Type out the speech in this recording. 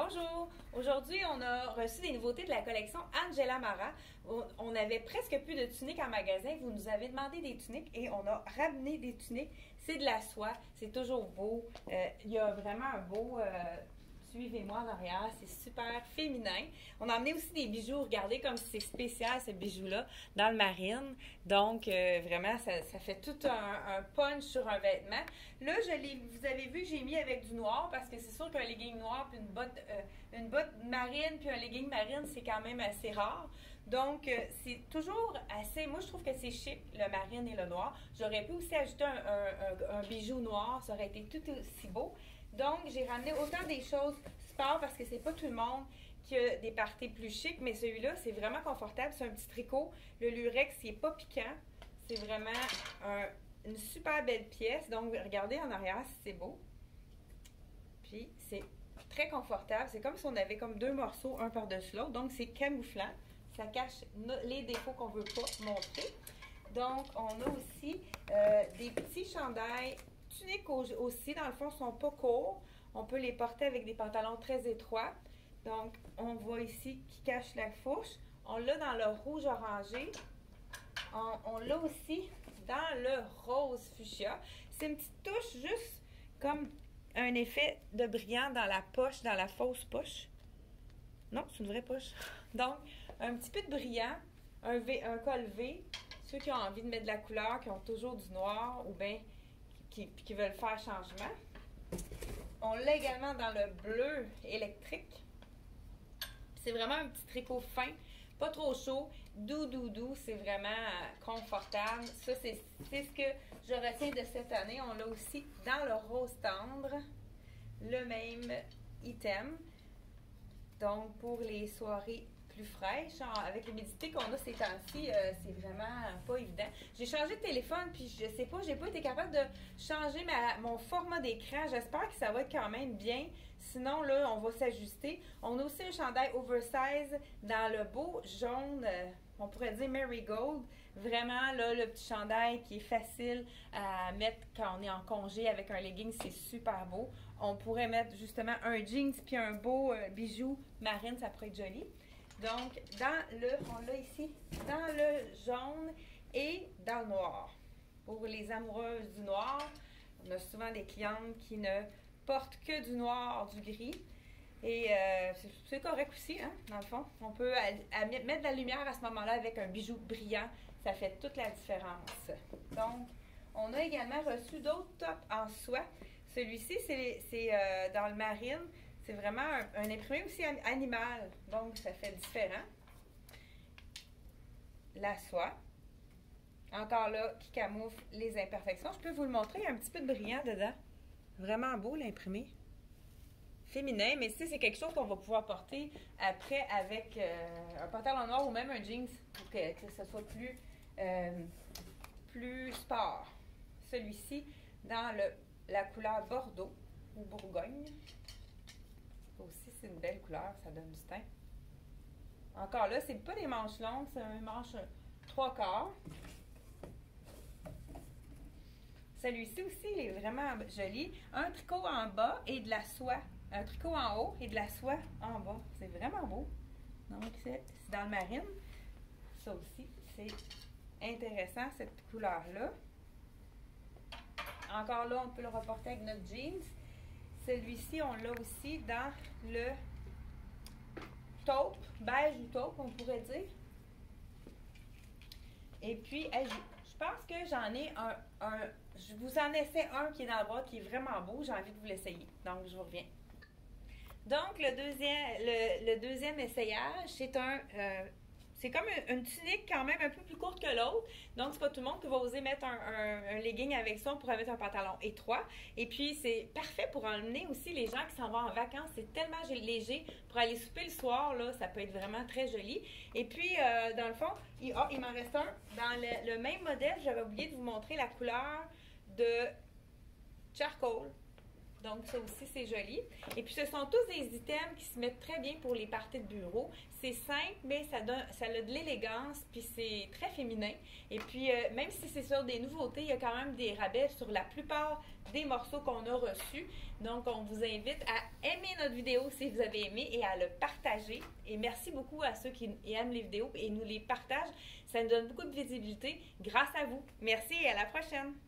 Bonjour! Aujourd'hui, on a reçu des nouveautés de la collection Angela Mara. On avait presque plus de tuniques en magasin. Vous nous avez demandé des tuniques et on a ramené des tuniques. C'est de la soie, c'est toujours beau. Il y a vraiment un beau... suivez-moi en arrière, c'est super féminin. On a amené aussi des bijoux. Regardez comme c'est spécial ce bijou-là dans le marine. Donc, vraiment, ça fait tout un punch sur un vêtement. Là, vous avez vu, j'ai mis avec du noir parce que c'est sûr qu'un legging noir puis une botte marine puis un legging marine, c'est quand même assez rare. Donc, c'est toujours assez... Moi, je trouve que c'est chic, le marine et le noir. J'aurais pu aussi ajouter un bijou noir. Ça aurait été tout aussi beau. Donc, j'ai ramené autant des choses sport parce que c'est pas tout le monde qui a des parties plus chics, mais celui-là, c'est vraiment confortable. C'est un petit tricot. Le lurex, il n'est pas piquant. C'est vraiment une super belle pièce. Donc, regardez en arrière si c'est beau. Puis, c'est très confortable. C'est comme si on avait comme deux morceaux, un par-dessus l'autre. Donc, c'est camouflant. Ça cache les défauts qu'on ne veut pas montrer. Donc, on a aussi des petits chandails tuniques aussi, dans le fond, ne sont pas courts. On peut les porter avec des pantalons très étroits. Donc, on voit ici qui cache la fourche. On l'a dans le rouge orangé. On l'a aussi dans le rose fuchsia. C'est une petite touche juste comme un effet de brillant dans la poche, dans la fausse poche. Non, c'est une vraie poche. Donc, un petit peu de brillant, un col V. Ceux qui ont envie de mettre de la couleur, qui ont toujours du noir ou bien qui veulent faire changement. On l'a également dans le bleu électrique. C'est vraiment un petit tricot fin, pas trop chaud, doux, c'est vraiment confortable. Ça, c'est ce que je retiens de cette année. On l'a aussi dans le rose tendre, le même item. Donc, pour les soirées plus fraîches, avec l'humidité qu'on a ces temps-ci, c'est vraiment pas évident. J'ai changé de téléphone, puis je sais pas, j'ai pas été capable de changer mon format d'écran. J'espère que ça va être quand même bien. Sinon, là, on va s'ajuster. On a aussi un chandail oversize dans le beau jaune, on pourrait dire marigold. Vraiment, là, le petit chandail qui est facile à mettre quand on est en congé avec un legging, c'est super beau. On pourrait mettre justement un jeans puis un beau bijou marine, ça pourrait être joli. Donc, on l'a ici, dans le jaune et dans le noir. Pour les amoureuses du noir, on a souvent des clientes qui ne portent que du noir, du gris. Et c'est correct aussi, hein, dans le fond. On peut mettre de la lumière à ce moment-là avec un bijou brillant. Ça fait toute la différence. Donc, on a également reçu d'autres tops en soie. Celui-ci, c'est dans le marine. C'est vraiment un imprimé aussi animal, donc ça fait différent. La soie, encore là, qui camoufle les imperfections. Je peux vous le montrer, il y a un petit peu de brillant dedans. Vraiment beau l'imprimé. Féminin, mais c'est quelque chose qu'on va pouvoir porter après avec un pantalon noir ou même un jeans pour que ce soit plus sport. Celui-ci dans la couleur Bordeaux ou Bourgogne. Aussi, c'est une belle couleur, ça donne du teint. Encore là, c'est pas des manches longues, c'est un manche 3/4. Celui-ci aussi, il est vraiment joli. Un tricot en bas et de la soie. Un tricot en haut et de la soie en bas. C'est vraiment beau. Donc, c'est dans le marine. Ça aussi, c'est intéressant, cette couleur-là. Encore là, on peut le reporter avec notre jeans. Celui-ci, on l'a aussi dans le taupe, beige ou taupe, on pourrait dire. Et puis, je pense que j'en ai je vous en essaie un qui est dans le bras, qui est vraiment beau. J'ai envie de vous l'essayer. Donc, je vous reviens. Donc, le deuxième essayage, c'est comme une tunique quand même un peu plus courte que l'autre. Donc, c'est pas tout le monde qui va oser mettre un legging avec ça. On pourrait mettre un pantalon étroit. Et puis, c'est parfait pour emmener aussi les gens qui s'en vont en vacances. C'est tellement léger. Pour aller souper le soir, là, ça peut être vraiment très joli. Et puis, dans le fond, il m'en reste un. Dans le même modèle, j'avais oublié de vous montrer la couleur de charcoal. Donc, ça aussi, c'est joli. Et puis, ce sont tous des items qui se mettent très bien pour les parties de bureau. C'est simple, mais ça a de l'élégance, puis c'est très féminin. Et puis, même si c'est sur des nouveautés, il y a quand même des rabais sur la plupart des morceaux qu'on a reçus. Donc, on vous invite à aimer notre vidéo si vous avez aimé et à le partager. Et merci beaucoup à ceux qui aiment les vidéos et nous les partagent. Ça nous donne beaucoup de visibilité grâce à vous. Merci et à la prochaine!